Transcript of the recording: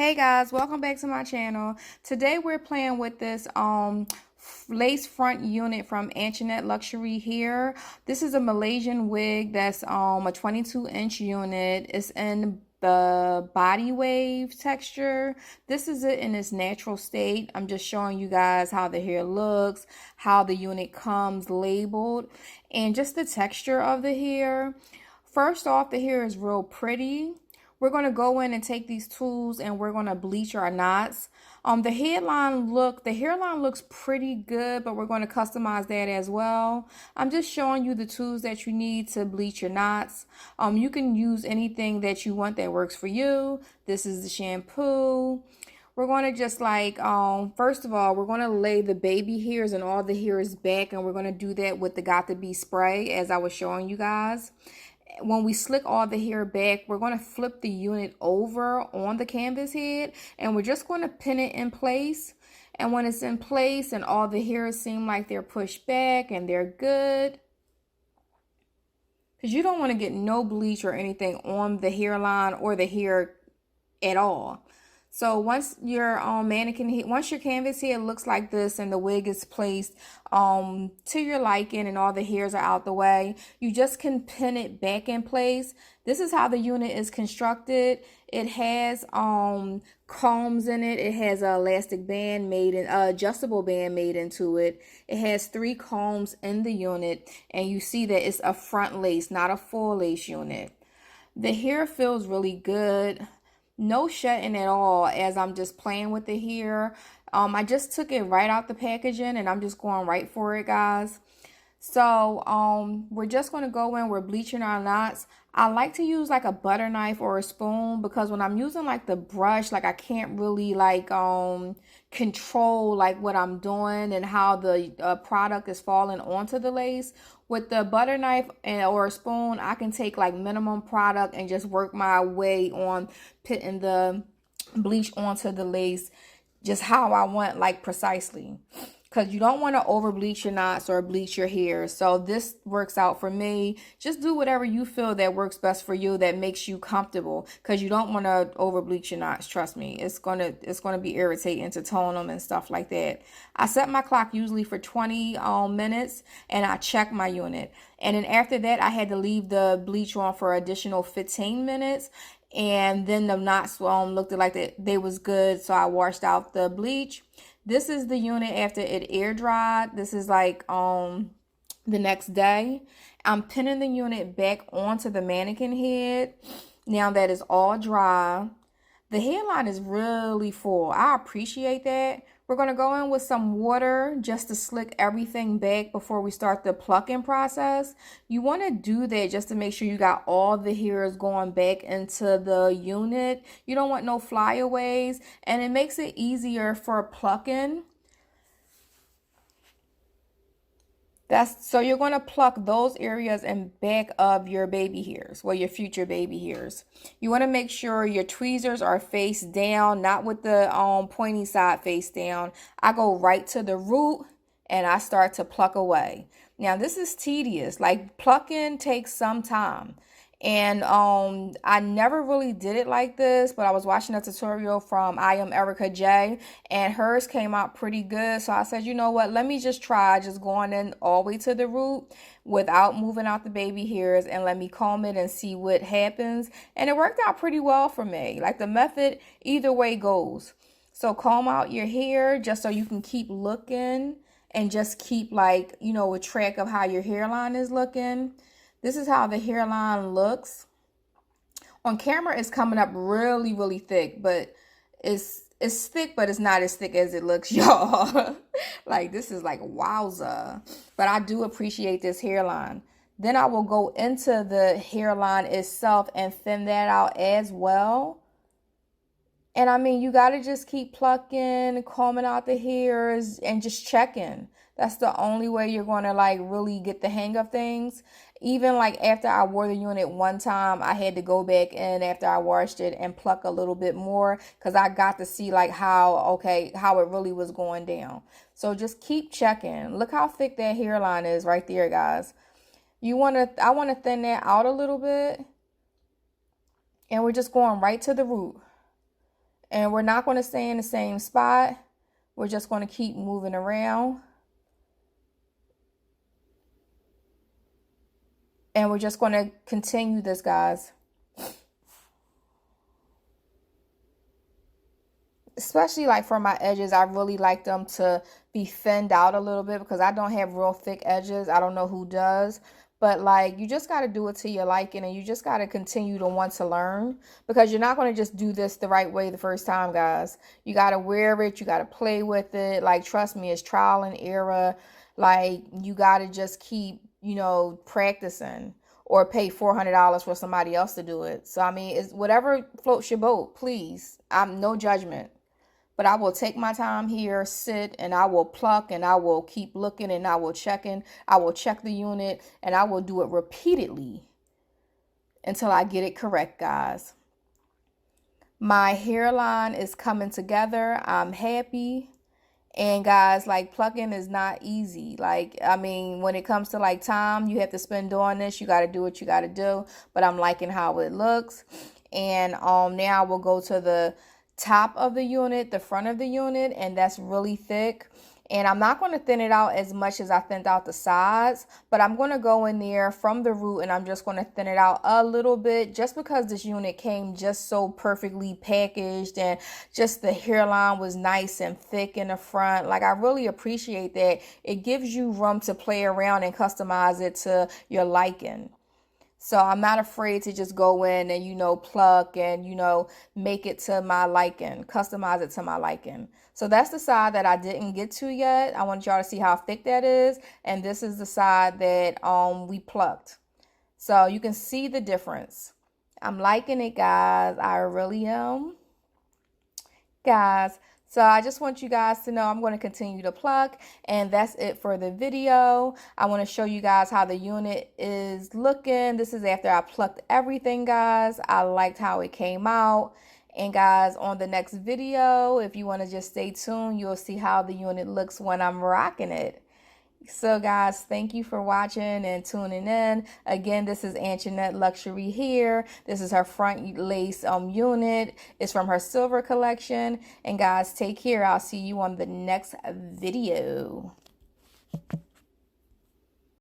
Hey guys, welcome back to my channel. Today we're playing with this lace front unit from AnnJanett Luxury here. This is a Malaysian wig that's a 22-inch unit. It's in the body wave texture. This is it in its natural state. I'm just showing you guys how the hair looks, how the unit comes labeled, and just the texture of the hair. First off, the hair is real pretty. We're going to go in and take these tools and we're going to bleach our knots. The hairline looks pretty good, but we're going to customize that as well. I'm just showing you the tools that you need to bleach your knots. You can use anything that you want that works for you. This is the shampoo. We're going to just first of all, we're going to lay the baby hairs and all the hairs back, and we're going to do that with the Got to Be spray as I was showing you guys. When we slick all the hair back, we're going to flip the unit over on the canvas head and we're just going to pin it in place. And when it's in place and all the hairs seem like they're pushed back and they're good, because you don't want to get no bleach or anything on the hairline or the hair at all. So once your once your canvas head looks like this and the wig is placed to your liking and all the hairs are out the way, you just can pin it back in place. This is how the unit is constructed. It has combs in it. It has an elastic band made in adjustable band made into it. It has 3 combs in the unit, and you see that it's a front lace, not a full lace unit. The hair feels really good. No shedding at all as I'm just playing with the hair. I just took it right out the packaging and I'm just going right for it, guys. So we're just going to go in, we're bleaching our knots. I like to use like a butter knife or a spoon because when I'm using like the brush, like I can't really control like what I'm doing and how the product is falling onto the lace. With the butter knife or a spoon, I can take like minimum product and just work my way on putting the bleach onto the lace just how I want, like precisely. Because you don't want to over bleach your knots or bleach your hair. So this works out for me. Just do whatever you feel that works best for you, that makes you comfortable. Because you don't want to over bleach your knots. Trust me, it's gonna be irritating to tone them and stuff like that. I set my clock usually for 20 minutes, and I check my unit. And then after that, I had to leave the bleach on for additional 15 minutes. And then the knots looked like they was good, so I washed out the bleach. This is the unit after it air dried. This is like the next day. I'm pinning the unit back onto the mannequin head. Now that is all dry. The hairline is really full. I appreciate that. We're going to go in with some water just to slick everything back before we start the plucking process. You want to do that just to make sure you got all the hairs going back into the unit. You don't want no flyaways, and it makes it easier for plucking. So you're going to pluck those areas in back of your baby hairs, well, your future baby hairs. You want to make sure your tweezers are face down, not with the pointy side face down. I go right to the root and I start to pluck away. Now this is tedious. Like plucking takes some time. And I never really did it like this, but I was watching a tutorial from I Am Erica J, and hers came out pretty good. So I said, you know what, let me just try just going in all the way to the root without moving out the baby hairs, and let me comb it and see what happens. And it worked out pretty well for me. Like the method either way goes. So comb out your hair just so you can keep looking and just keep like, you know, a track of how your hairline is looking. This is how the hairline looks. On camera, it's coming up really, really thick, but it's thick, but it's not as thick as it looks, y'all. Like, this is like wowza. But I do appreciate this hairline. Then I will go into the hairline itself and thin that out as well. And I mean, you got to just keep plucking, combing out the hairs, and just checking. That's the only way you're going to like really get the hang of things. Even like after I wore the unit one time, I had to go back in after I washed it and pluck a little bit more because I got to see like how it really was going down. So just keep checking. Look how thick that hairline is right there, guys. I want to thin that out a little bit. And we're just going right to the root. And we're not going to stay in the same spot. We're just going to keep moving around. And we're just going to continue this, guys. Especially like for my edges, I really like them to be thinned out a little bit because I don't have real thick edges. I don't know who does. But like, you just got to do it to your liking, and you just got to continue to want to learn, because you're not going to just do this the right way the first time, guys. You got to wear it. You got to play with it. Like, trust me, it's trial and error. Like, you got to just keep, you know, practicing, or pay $400 for somebody else to do it. So, I mean, it's whatever floats your boat, please. I'm no judgment. But I will take my time here, sit, and I will pluck, and I will keep looking, and I will checking. I will check the unit, and I will do it repeatedly until I get it correct, guys. My hairline is coming together. I'm happy. And guys, like, plucking is not easy. Like, I mean, when it comes to like time you have to spend doing this, you got to do what you got to do. But I'm liking how it looks. And now we'll go to the top of the unit, the front of the unit, and that's really thick. And I'm not going to thin it out as much as I thinned out the sides, but I'm going to go in there from the root and I'm just going to thin it out a little bit, just because this unit came just so perfectly packaged, and just the hairline was nice and thick in the front. Like, I really appreciate that. It gives you room to play around and customize it to your liking. So I'm not afraid to just go in and, you know, pluck and, you know, make it to my liking, customize it to my liking. So that's the side that I didn't get to yet. I want y'all to see how thick that is. And this is the side that we plucked. So you can see the difference. I'm liking it, guys. I really am. Guys, so I just want you guys to know I'm going to continue to pluck, and that's it for the video. I want to show you guys how the unit is looking. This is after I plucked everything, guys. I liked how it came out. And guys, on the next video, if you want to just stay tuned, you'll see how the unit looks when I'm rocking it. So guys, thank you for watching and tuning in. Again, this is AnnJanett Luxury here. This is her front lace unit. It's from her silver collection. And guys, take care. I'll see you on the next video.